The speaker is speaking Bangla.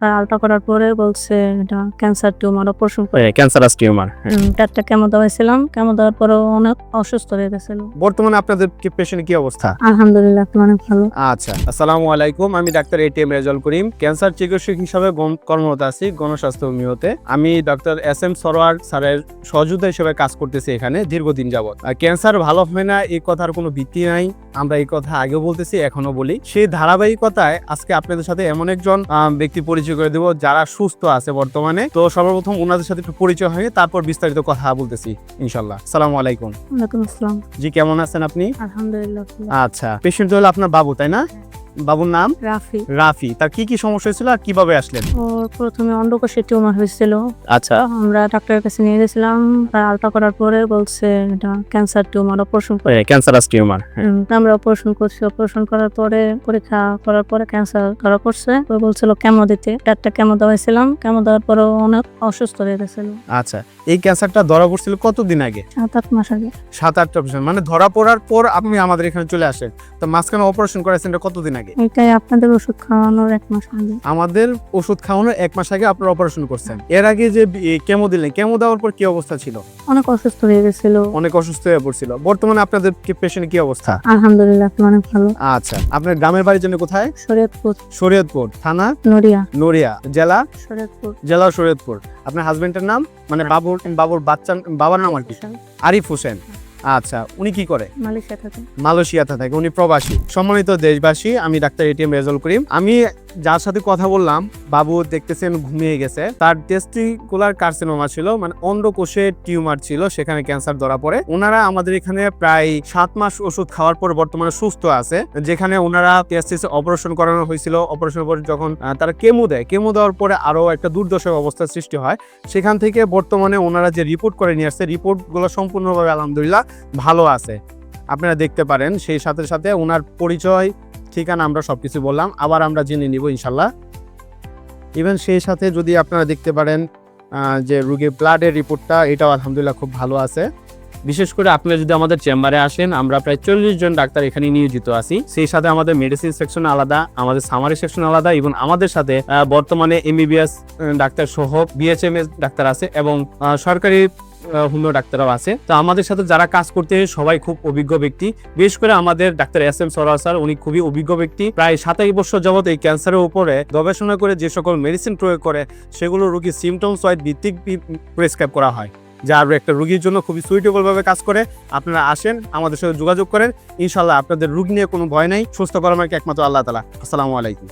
আলট্রা করার পরে বলছে এটা ক্যান্সার টিউমার অপারেশন করে। Cancerous tumour. চারটা কেমো দেওয়াইছিলাম, কেমো দেওয়ার পরে অনেক অসুস্থ হয়ে গেছিল। বর্তমানে আপনাদের পেশেন্টের কি অবস্থা? আলহামদুলিল্লাহ এখন অনেক ভালো। আচ্ছা, আসসালামু আলাইকুম। আমি doctor ATM Rezaul Karim, cancer চিকিৎসক হিসাবে কর্মরত আছি গণস্বাস্থ্য হোমিওতে। আমি ডক্টর এস এম সরোয়ার স্যারের সহযোগিতা হিসেবে কাজ করতেছি এখানে দীর্ঘদিন যাবত। ক্যান্সার ভালো হয় না এই কথার কোনো ভিত্তি নাই, আমরা এই কথা আগেও বলতেছি এখনো বলি। সেই ধারাবাহিকতায় আজকে আপনাদের সাথে এমন একজন ব্যক্তি পরিচয় করে দেব যারা সুস্থ আছে বর্তমানে। তো সর্বপ্রথম ওনাদের সাথে একটু পরিচয় হয়ে তারপর বিস্তারিত কথা বলতেছি ইনশাল্লাহ। আসসালামু আলাইকুম। ওয়ালাইকুম আসসালাম। জি, কেমন আছেন আপনি? আলহামদুলিল্লাহ ভালো। আচ্ছা, পেশেন্ট হলো আপনার বাবু, তাই না? বাবুর নাম রাফি। রাফি। তার কি কি সমস্যা হয়েছিল আর কিভাবে আসলেন? ওর প্রথমে অন্ডকোষে টিউমার হয়েছিল। আচ্ছা, আমরা ডাক্তারের কাছে নিয়ে গেছিলাম, আলট্রা করার পরে বলছে এটা ক্যান্সার টিউমার অপারেশন করে। Cancerous tumour. আমরা অপারেশন করছি, অপারেশন করার পরে পরীক্ষা করার পরে ক্যান্সার ধরা পড়ছে। ও বলছিল কেমো দিতে, চারটা কেমো দেওয়াইছিলাম, কেমো দেওয়ার পরে অনেক অসুস্থ হয়ে গেছিল। আচ্ছা, এই ক্যান্সারটা ধরা পড়ছিল কতদিন আগে? 7-8 মাস আগে। 7-8 বছর, মানে ধরা পড়ার পর আপনি আমাদের এখানে চলে আসেন। তো মাঝখানে অপারেশন করেছেন এটা কতদিন আগে? এটাই আপনাদের ওষুধ খাওয়ানোর 1 মাস আগে। আমাদের ওষুধ খাওয়ানোর 1 মাস আগে আপনার অপারেশন করছেন। এর আগে যে কেমো দিলেন, কেমো দেওয়ার পর কি অবস্থা ছিল? অনেক অসুস্থ হয়ে গেছিল। অনেক অসুস্থ হয়ে পড়ছিল। বর্তমানে আপনাদের পেশেন্টের কি অবস্থা? আলহামদুলিল্লাহ এখন অনেক ভালো। আচ্ছা, আপনার গ্রামের বাড়ির জন্য কোথায়? শরীয়তপুর। শরীয়তপুর থানা নড়িয়া। নড়িয়া, জেলা শরীয়তপুর। জেলা শরীয়তপুর। আপনার হাজবেন্ডের নাম, মানে বাবুর বাবার নাম আর কি? আরিফ হোসেন। আচ্ছা, উনি কি করে? মালয়েশিয়া থাকে। মালয়েশিয়াতে থাকে, উনি প্রবাসী। সম্মানিত দেশবাসী, আমি ডাক্তার এটিএম রেজাউল করিম। আমি যার সাথে কথা বললাম, বাবু দেখতেছেন ঘুমিয়ে গেছে। তার টেস্টিকুলার কার্সিনোমা ছিল, মানে অন্ডকোষে টিউমার ছিল, সেখানে ক্যান্সার ধরা পড়ে। ওনারা আমাদের এখানে প্রায় 7 মাস ওষুধ খাওয়ার পর বর্তমানে সুস্থ আছে। যেখানে ওনারা টেস্টিস অপারেশন করানো হয়েছিল। অপারেশনের পর যখন তারা কেমো দেয়, কেমো দেওয়ার পরে আরো একটা দুর্দশা অবস্থার সৃষ্টি হয়। সেখান থেকে বর্তমানে ওনারা যে রিপোর্ট করে নিয়ে আসছে, রিপোর্টগুলো সম্পূর্ণভাবে আলহামদুলিল্লাহ ভালো আছে, আপনারা দেখতে পারেন। সেই সাথে সাথে ওনার পরিচয়, ঠিকানা আমরা সবকিছু বললাম, আবার আমরা জেনে নিব ইনশাল্লাহ। ইভেন সেই সাথে যদি আপনারা দেখতে পারেন যে রোগীর ব্লাডের রিপোর্টটা, এটাও আলহামদুলিল্লাহ খুব ভালো আছে। বিশেষ করে আপনারা যদি আমাদের চেম্বারে আসেন, আমরা প্রায় 40 জন ডাক্তার এখানে নিয়োজিত আছি। সেই সাথে আমাদের মেডিসিন সেকশন আলাদা, আমাদের সামারি সেকশন আলাদা, এবং আমাদের সাথে বর্তমানে এমবিবিএস ডাক্তার সহ বিএচএমএস ডাক্তার আছে, এবং সরকারি হোমিও ডাক্তাররাও আছে। তো আমাদের সাথে যারা কাজ করতে সবাই খুব অভিজ্ঞ ব্যক্তি। বিশেষ করে আমাদের doctor S M Sarwar sir, উনি খুবই অভিজ্ঞ ব্যক্তি। প্রায় 27 বছর যাবত এই ক্যান্সারের উপরে গবেষণা করে যে সকল মেডিসিন প্রয়োগ করে, সেগুলো রোগীর সিমটমস ওয়াইজ ভিত্তিক প্রেসক্রাইব করা হয়, যার একটা রোগীর জন্য খুবই সুইটেবল ভাবে কাজ করে। আপনারা আসেন, আমাদের সাথে যোগাযোগ করেন, ইনশাল্লাহ আপনাদের রোগ নিয়ে কোনো ভয় নাই। সুস্থ করার একমাত্র আল্লাহ তাআলা। আসসালামু আলাইকুম।